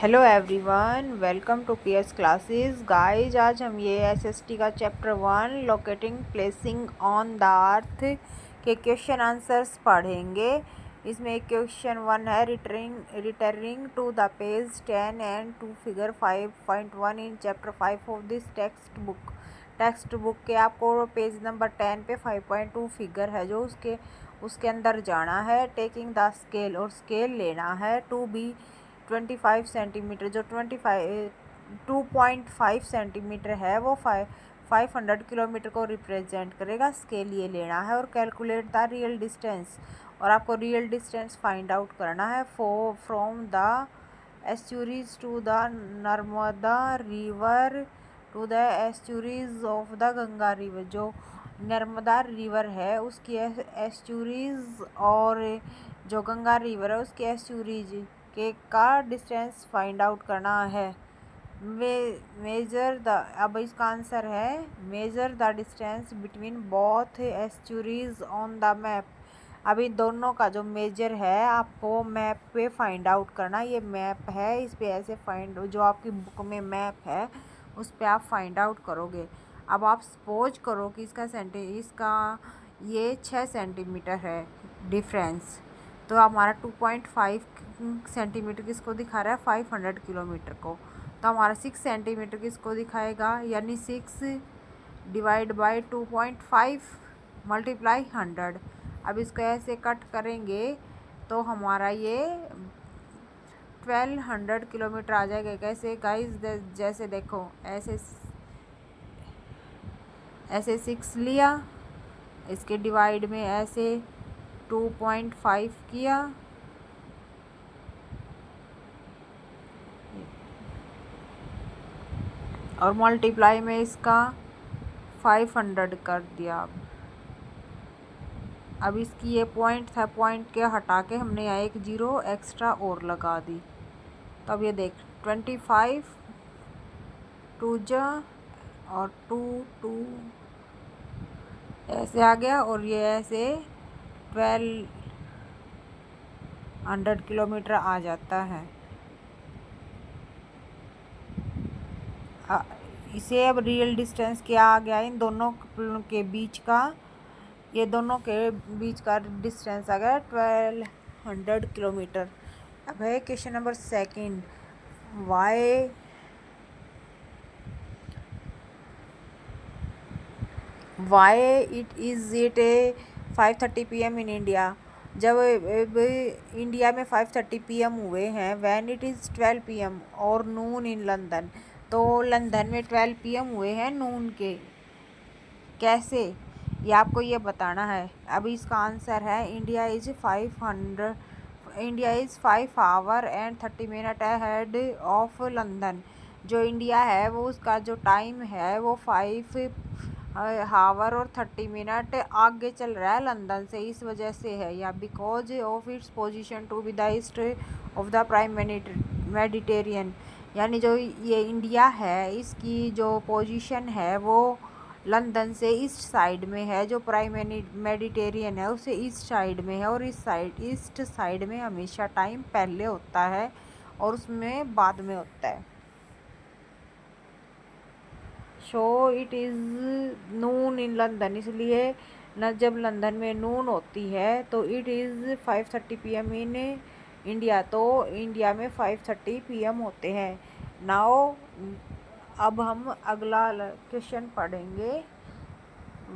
Hello everyone, welcome to PS classes. Guys, आज हम ये एसएसटी का chapter 1 locating placing on the earth के क्वेश्चन आंसर्स पढ़ेंगे। इसमें क्वेश्चन 1 है returning to the page 10 and to figure 5.1 in chapter 5 of this text book के आपको पेज नंबर 10 पे 5.2 फिगर है जो उसके अंदर जाना है। टेकिंग द स्केल और स्केल लेना है टू बी 25 सेंटीमीटर, जो 2.5 सेंटीमीटर है वो 500 किलोमीटर को रिप्रेजेंट करेगा। स्केल ये लेना है और कैलकुलेट द रियल डिस्टेंस, और आपको रियल डिस्टेंस फाइंड आउट करना है from the estuaries to the Narmada river to the estuaries of the Ganga river. जो नर्मदा रिवर है उसकी एस्चुरीज और जो गंगा रिवर है उसकी एस्चुरीज के का डिस्टेंस फाइंड आउट करना है। मेजर द, अब इसका आंसर है measure the distance between both estuaries on the map. अभी दोनों का जो मेजर है आपको मैप पे फाइंड आउट करना। ये मैप है, इस पे ऐसे फाइंड, जो आपकी बुक में मैप है उस पे आप फाइंड आउट करोगे। अब आप सपोज करो कि इसका ये 6 सेंटीमीटर है डिफरेंस, तो हमारा 2.5 सेंटीमीटर किसको दिखा रहा है, 500 किलोमीटर को। तो हमारा 6 सेंटीमीटर किसको दिखाएगा, यानी 6 डिवाइड बाई 2.5 मल्टीप्लाई 100। अब इसको ऐसे कट करेंगे तो हमारा ये 1200 किलोमीटर आ जाएगा। कैसे गाइस, जैसे देखो ऐसे 6 लिया, इसके डिवाइड में ऐसे 2.5 किया, और मल्टीप्लाई में इसका 500 कर दिया। अब इसकी ये पॉइंट था, पॉइंट के हटा के हमने यहाँ एक 0 एक्स्ट्रा और लगा दी। तो अब ये देख 25 2 जा और 2 ऐसे आ गया, और ये ऐसे 1200 किलोमीटर आ जाता है। इसे अब रियल डिस्टेंस क्या आ गया, इन दोनों के बीच का, ये दोनों के बीच का डिस्टेंस आ गया 1200 किलोमीटर। अब है question number 2, why it is it 5:30 PM in India. जब इंडिया में 5:30 PM हुए हैं, व्हेन इट इज़ 12 PM और नून इन लंदन, तो लंदन में 12 PM हुए हैं नून के। कैसे, ये आपको ये बताना है। अभी इसका आंसर है India is 5 our and 30 minute ahead of London. जो इंडिया है वो उसका जो टाइम है वो 5 आवर और 30 मिनट आगे चल रहा है लंदन से। इस वजह से है, या because of its position to be the east of the prime meridian. यानी जो ये इंडिया है इसकी जो पोजीशन है वो लंदन से ईस्ट साइड में है, जो प्राइम मेडिटेरियन है उसे ईस्ट साइड में है, और ईस्ट साइड में हमेशा टाइम पहले होता है और उसमें बाद में होता है। So it is Noon in London, इसलिए न जब लंदन में नून होती है तो it is 5:30 PM in India, तो इंडिया में 5:30 PM होते हैं। नाउ अब हम अगला क्वेश्चन पढ़ेंगे।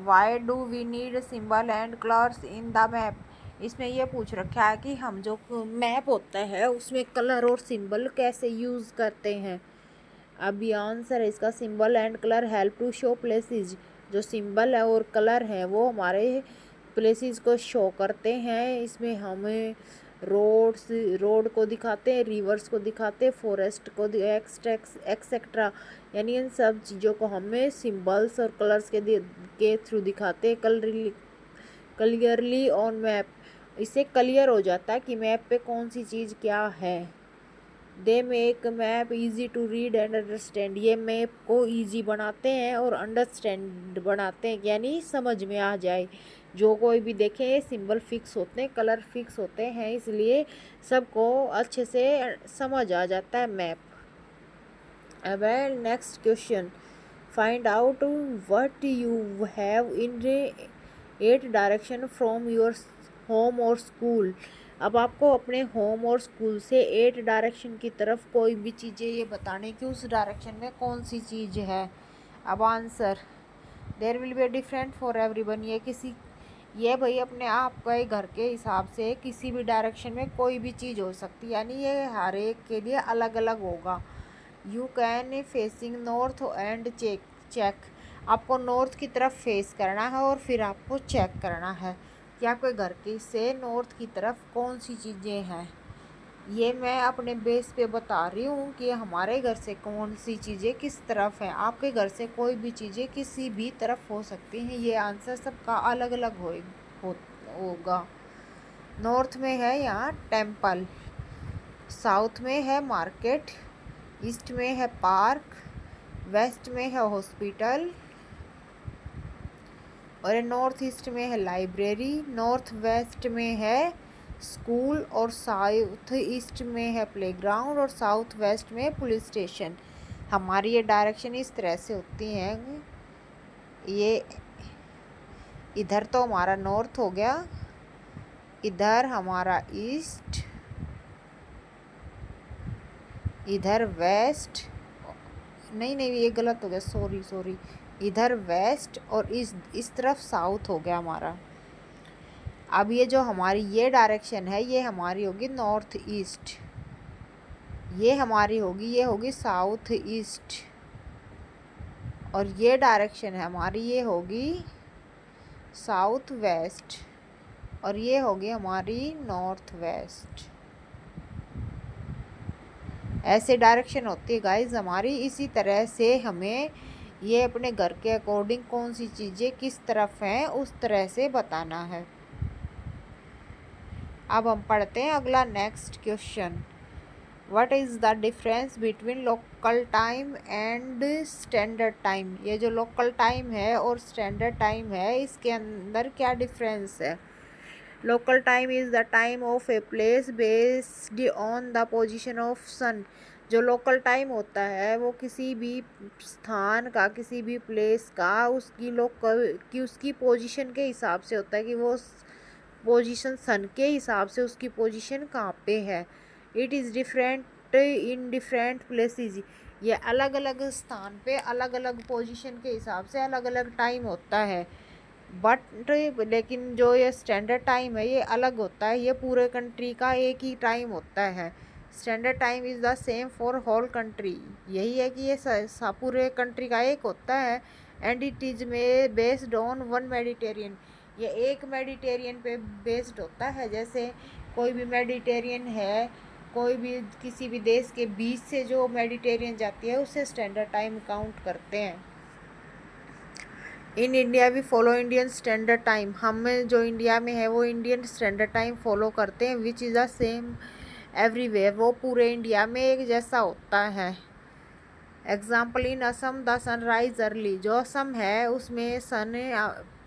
Why do we need symbol and colours in the map. इसमें यह पूछ रखा है कि हम जो मैप होता है उसमें कलर और सिंबल कैसे यूज़ करते हैं। अब ये आंसर है इसका, symbol and colour help to show places. जो सिंबल है और कलर है वो हमारे प्लेसेस को शो करते हैं। इसमें हमें रोड को दिखाते हैं, रिवर्स को दिखाते हैं, फॉरेस्ट को एक्सेट्रा। यानी इन सब चीज़ों को हमें सिंबल्स और कलर्स के थ्रू दिखाते हैं क्लियरली ऑन मैप। इससे क्लियर हो जाता है कि मैप पे कौन सी चीज़ क्या है। They make map easy to read and understand. ये मैप को ईजी बनाते हैं और अंडरस्टैंड बनाते हैं, यानी समझ में आ जाए। जो कोई भी देखे ये सिंबल फिक्स होते हैं, कलर फिक्स होते हैं, इसलिए सबको अच्छे से समझ आ जाता है मैप। अब next question, find out what you have in 8 direction from your home और स्कूल। अब आपको अपने होम और स्कूल से 8 डायरेक्शन की तरफ कोई भी चीज़ें ये बताने कि उस डायरेक्शन में कौन सी चीज़ है। अब answer, there will be different for everyone. ये भाई अपने आप के घर के हिसाब से किसी भी डायरेक्शन में कोई भी चीज़ हो सकती है, यानी ये हर एक के लिए अलग अलग होगा। You can facing north and check. आपको नॉर्थ की तरफ फेस करना है और फिर आपको चेक करना है कि आपके घर के से नॉर्थ की तरफ कौन सी चीज़ें हैं। ये मैं अपने बेस पे बता रही हूँ कि हमारे घर से कौन सी चीज़ें किस तरफ है। आपके घर से कोई भी चीज़ें किसी भी तरफ हो सकती हैं। ये आंसर सबका अलग अलग होगा। नॉर्थ में है यहाँ टेम्पल, साउथ में है मार्केट, ईस्ट में है पार्क, वेस्ट में है हॉस्पिटल और नॉर्थ ईस्ट में है लाइब्रेरी, नॉर्थ वेस्ट में है स्कूल और साउथ ईस्ट में है प्लेग्राउंड और साउथ वेस्ट में पुलिस स्टेशन। हमारी ये डायरेक्शन इस तरह से होती हैं। ये इधर तो हमारा नॉर्थ हो गया, इधर हमारा ईस्ट, इधर वेस्ट, नहीं ये गलत हो गया, सॉरी, इधर वेस्ट और इस तरफ साउथ हो गया हमारा। अब ये जो हमारी ये डायरेक्शन है ये हमारी होगी नॉर्थ ईस्ट, ये होगी साउथ ईस्ट और ये डायरेक्शन है हमारी ये होगी साउथ वेस्ट और ये होगी हमारी नॉर्थ वेस्ट। ऐसे डायरेक्शन होती है गाइस हमारी। इसी तरह से हमें ये अपने घर के अकॉर्डिंग कौन सी चीज़ें किस तरफ हैं उस तरह से बताना है। अब हम पढ़ते हैं अगला next question, what is the difference between local time and standard time. ये जो लोकल टाइम है और स्टैंडर्ड टाइम है इसके अंदर क्या डिफरेंस है। Local time is the time of a place based on the position of sun. जो लोकल टाइम होता है वो किसी भी स्थान का, किसी भी प्लेस का उसकी पोजीशन के हिसाब से होता है कि वो पोजीशन सन के हिसाब से उसकी पोजीशन कहाँ पे है। It is different in different places. ये अलग अलग स्थान पे अलग अलग पोजीशन के हिसाब से अलग अलग टाइम होता है। बट लेकिन जो ये स्टैंडर्ड टाइम है ये अलग होता है, ये पूरे कंट्री का एक ही टाइम होता है। Standard time is the same for whole country. यही है कि ये पूरे कंट्री का एक होता है। एंड इट इज़ में बेस्ड ऑन वन मेडिटेरियन। ये एक मेडिटेरियन पे बेस्ड होता है। जैसे कोई भी मेडिटेरियन है, कोई भी किसी भी देश के बीच से जो मेडिटेरियन जाती है उसे स्टैंडर्ड टाइम काउंट करते हैं। इन इंडिया भी फॉलो इंडियन स्टैंडर्ड टाइम। हम जो इंडिया में है वो इंडियन स्टैंडर्ड टाइम फॉलो करते हैं। Which is the same everywhere. वो पूरे इंडिया में एक जैसा होता है। Example, in Assam the sunrise early. जो असम है उसमें सन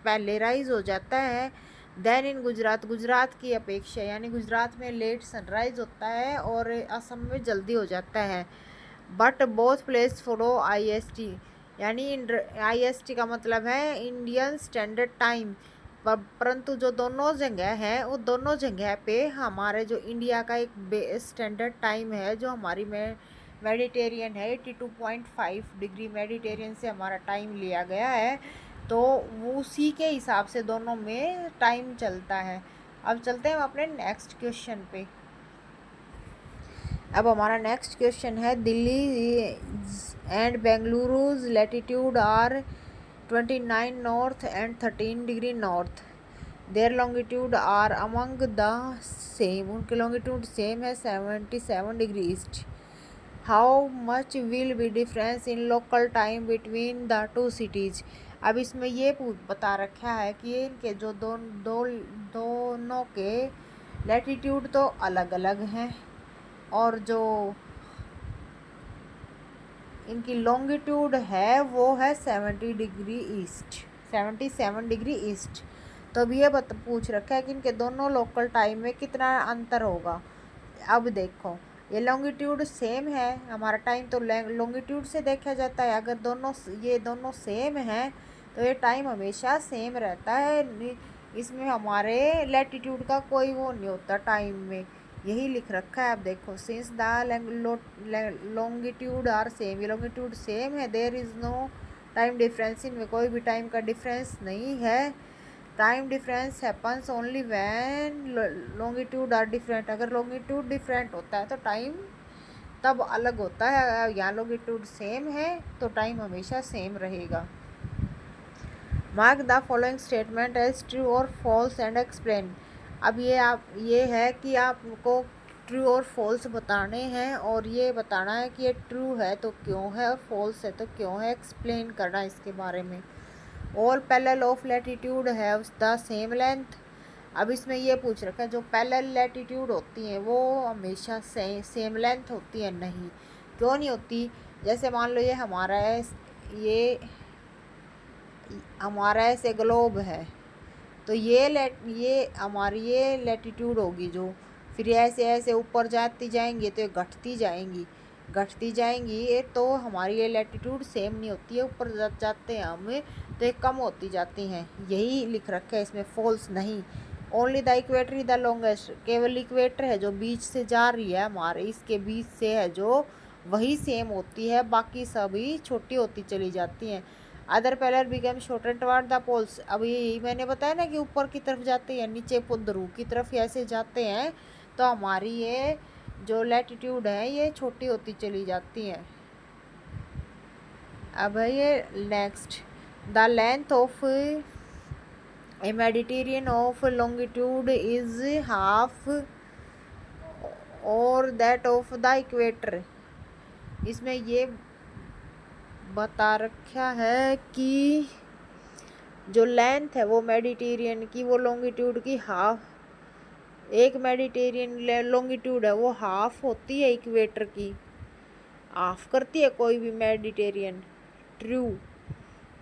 पहले राइज हो जाता है। देन इन गुजरात की अपेक्षा, यानी गुजरात में लेट सनराइज होता है और असम में जल्दी हो जाता है। But both place follow IST, यानी IST का मतलब है इंडियन स्टैंडर्ड टाइम। परंतु जो दोनों जगह है वो दोनों जगह पे हमारे जो इंडिया का एक स्टैंडर्ड टाइम है, जो हमारी मेडिटेरियन है 82.5 डिग्री मेडिटेरियन से हमारा टाइम लिया गया है, तो उसी के हिसाब से दोनों में टाइम चलता है। अब चलते हैं हम अपने नेक्स्ट क्वेश्चन पे। अब हमारा नेक्स्ट क्वेश्चन है, Delhi and Bengaluru's latitude are 29 north and 13 degree north. Their longitude are among the same. उनके लॉन्गिट्यूड सेम है 77 degree east. How much will be difference in local time between the two cities. अब इसमें ये बता रखा है कि इनके जो दोनों के लैटिट्यूड तो अलग अलग हैं और जो इनकी लॉन्गिट्यूड है वो है 77 डिग्री ईस्ट। तो अब ये पूछ रखा है कि इनके दोनों लोकल टाइम में कितना अंतर होगा। अब देखो ये लॉन्गिट्यूड सेम है, हमारा टाइम तो लॉन्गिट्यूड से देखा जाता है। अगर ये दोनों सेम हैं तो ये टाइम हमेशा सेम रहता है, इसमें हमारे लैटिट्यूड का कोई वो नहीं होता टाइम में, यही लिख रखा है। अब देखो since the longitude are same, ये लॉन्गिट्यूड सेम है, there is no time difference, इनमें कोई भी टाइम का डिफरेंस नहीं है। Time difference happens only when longitude are different, अगर लॉन्गिट्यूड डिफरेंट होता है तो टाइम तब अलग होता है। यहाँ लॉन्गिट्यूड सेम है तो टाइम हमेशा सेम रहेगा। Mark the following statement as true और फॉल्स एंड एक्सप्लेन। अब ये है कि आपको ट्रू और फॉल्स बताने हैं और ये बताना है कि ये ट्रू है तो क्यों है और फॉल्स है तो क्यों है, एक्सप्लेन करना है इसके बारे में। All parallel of latitude have the same length. अब इसमें ये पूछ रखा है जो पैरेलल लैटिट्यूड होती हैं वो हमेशा सेम लेंथ होती है, नहीं। क्यों नहीं होती? जैसे मान लो ये हमारा ऐसे ग्लोब है तो ये हमारी ये लैटिट्यूड होगी, जो फिर ऐसे ऐसे ऊपर जाती जाएंगी तो ये घटती जाएंगी तो हमारी ये लैटिट्यूड सेम नहीं होती है, ऊपर जाते हैं हम तो ये कम होती जाती हैं, यही लिख रखा है इसमें, फॉल्स नहीं। Only the equator is the longest, केवल इक्वेटर है जो बीच से जा रही है हमारे, इसके बीच से है जो वही सेम होती है, बाकी सभी छोटी होती चली जाती हैं। Other parallel become shorter toward the poles. अब यही मैंने बताया ना कि ऊपर की तरफ जाते हैं, नीचे ध्रुव की तरफ ऐसे जाते हैं तो हमारी ये जो लैटिट्यूड है ये छोटी होती चली जाती हैं। अब है ये next, the length of A Mediterranean of longitude is half और दैट ऑफ द इक्वेटर। इसमें ये बता रखा है कि जो लेंथ है वो मेडिटेरियन की वो लॉन्गिट्यूड की हाफ, एक मेडिटेरियन लॉन्गिट्यूड है वो हाफ होती है इक्वेटर की, हाफ करती है कोई भी मेडिटेरियन। ट्रू।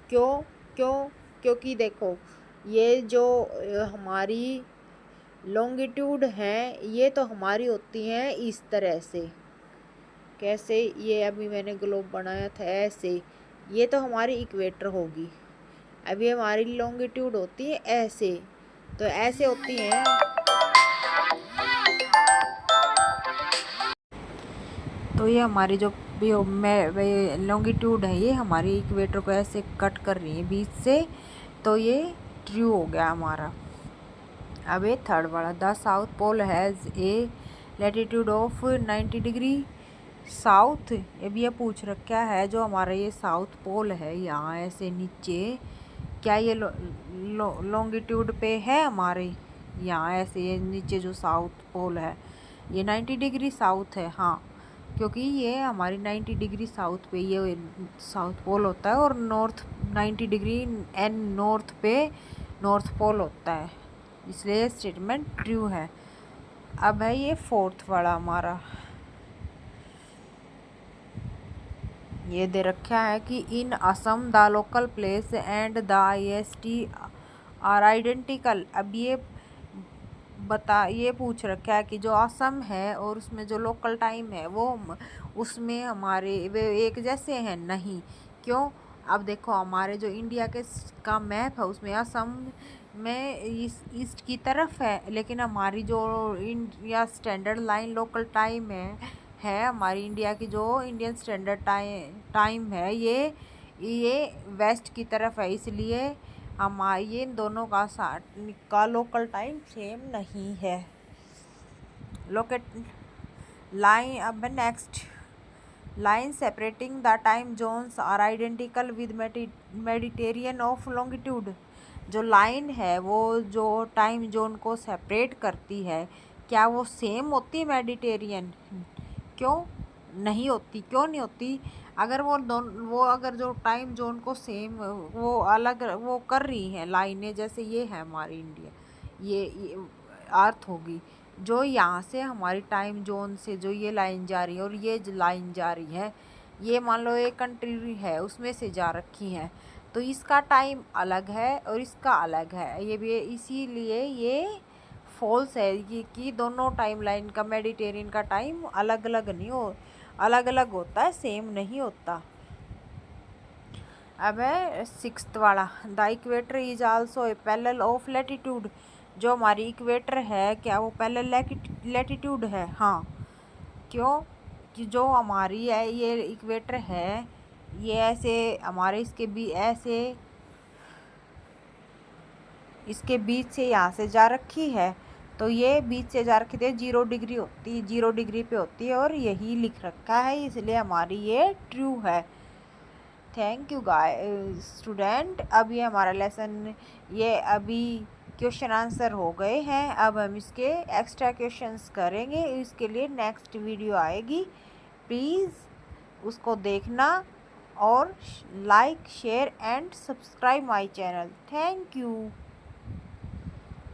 क्यों? क्योंकि देखो ये जो हमारी लॉन्गिट्यूड हैं ये तो हमारी होती हैं इस तरह से, कैसे, ये अभी मैंने ग्लोब बनाया था ऐसे, ये तो हमारी इक्वेटर होगी। अभी हमारी लॉन्गिट्यूड होती है ऐसे, तो ऐसे होती हैं, तो ये हमारी जो लॉन्गिट्यूड है ये हमारी इक्वेटर को ऐसे कट कर रही है बीच से, तो ये ट्रू हो गया हमारा। अब ये थर्ड वाला, the south pole has a latitude of 90 degree south. अब ये पूछ रखा है जो हमारा ये साउथ पोल है यहाँ ऐसे नीचे, क्या ये लॉन्गिट्यूड पे है हमारे यहाँ ऐसे, ये नीचे जो साउथ पोल है ये 90 डिग्री साउथ है, हाँ, क्योंकि ये हमारी 90 डिग्री साउथ पे ये साउथ पोल होता है और नॉर्थ 90 डिग्री एंड नॉर्थ पे नॉर्थ पोल होता है, इसलिए स्टेटमेंट ट्रू है। अब है ये फोर्थ वाला हमारा, ये दे रखा है कि in Assam the local place and the IST are identical. अब ये पूछ रखा है कि जो असम है और उसमें जो लोकल टाइम है वो उसमें हमारे वे एक जैसे हैं, नहीं। क्यों? अब देखो हमारे जो इंडिया का मैप है उसमें असम में ईस्ट की तरफ है, लेकिन हमारी जो India standard line local time है हमारी इंडिया की जो इंडियन स्टैंडर्ड टाइम है ये वेस्ट की तरफ है, इसलिए हमारे ये दोनों का लोकल टाइम सेम नहीं है। लोकेट लाइन, अब next, line separating the time zones are identical with meridian of longitude. जो लाइन है वो जो टाइम जोन को सेपरेट करती है क्या वो सेम होती है मेडिटेरियन? क्यों नहीं होती? क्यों नहीं होती? अगर वो अगर जो टाइम जोन को सेम वो अलग वो कर रही हैं लाइनें, जैसे ये है हमारी इंडिया, ये अर्थ होगी, जो यहाँ से हमारी टाइम जोन से जो ये लाइन जा रही है और ये जो लाइन जा रही है ये मान लो एक कंट्री है उसमें से जा रखी है, तो इसका टाइम अलग है और इसका अलग है, ये भी इसीलिए ये फॉल्स है कि दोनों टाइम लाइन का मेडिटेरियन का टाइम अलग अलग नहीं हो, अलग अलग होता है, सेम नहीं होता। अब है 6th वाला, the equator is also a parallel of latitude. जो हमारी इक्वेटर है क्या वो पैरेलल लैटिट्यूड है? हाँ। क्यों? कि जो हमारी है ये इक्वेटर है, ये ऐसे हमारे इसके बीच से यहाँ से जा रखी है, तो ये बीच से जा रखी थी 0 डिग्री होती, 0 डिग्री पे होती है और यही लिख रखा है, इसलिए हमारी ये ट्रू है। Thank you student. अब ये हमारा लेसन, ये अभी क्वेश्चन आंसर हो गए हैं, अब हम इसके एक्स्ट्रा क्वेश्चंस करेंगे, इसके लिए नेक्स्ट वीडियो आएगी, प्लीज़ उसको देखना और like share and subscribe my channel. Thank you.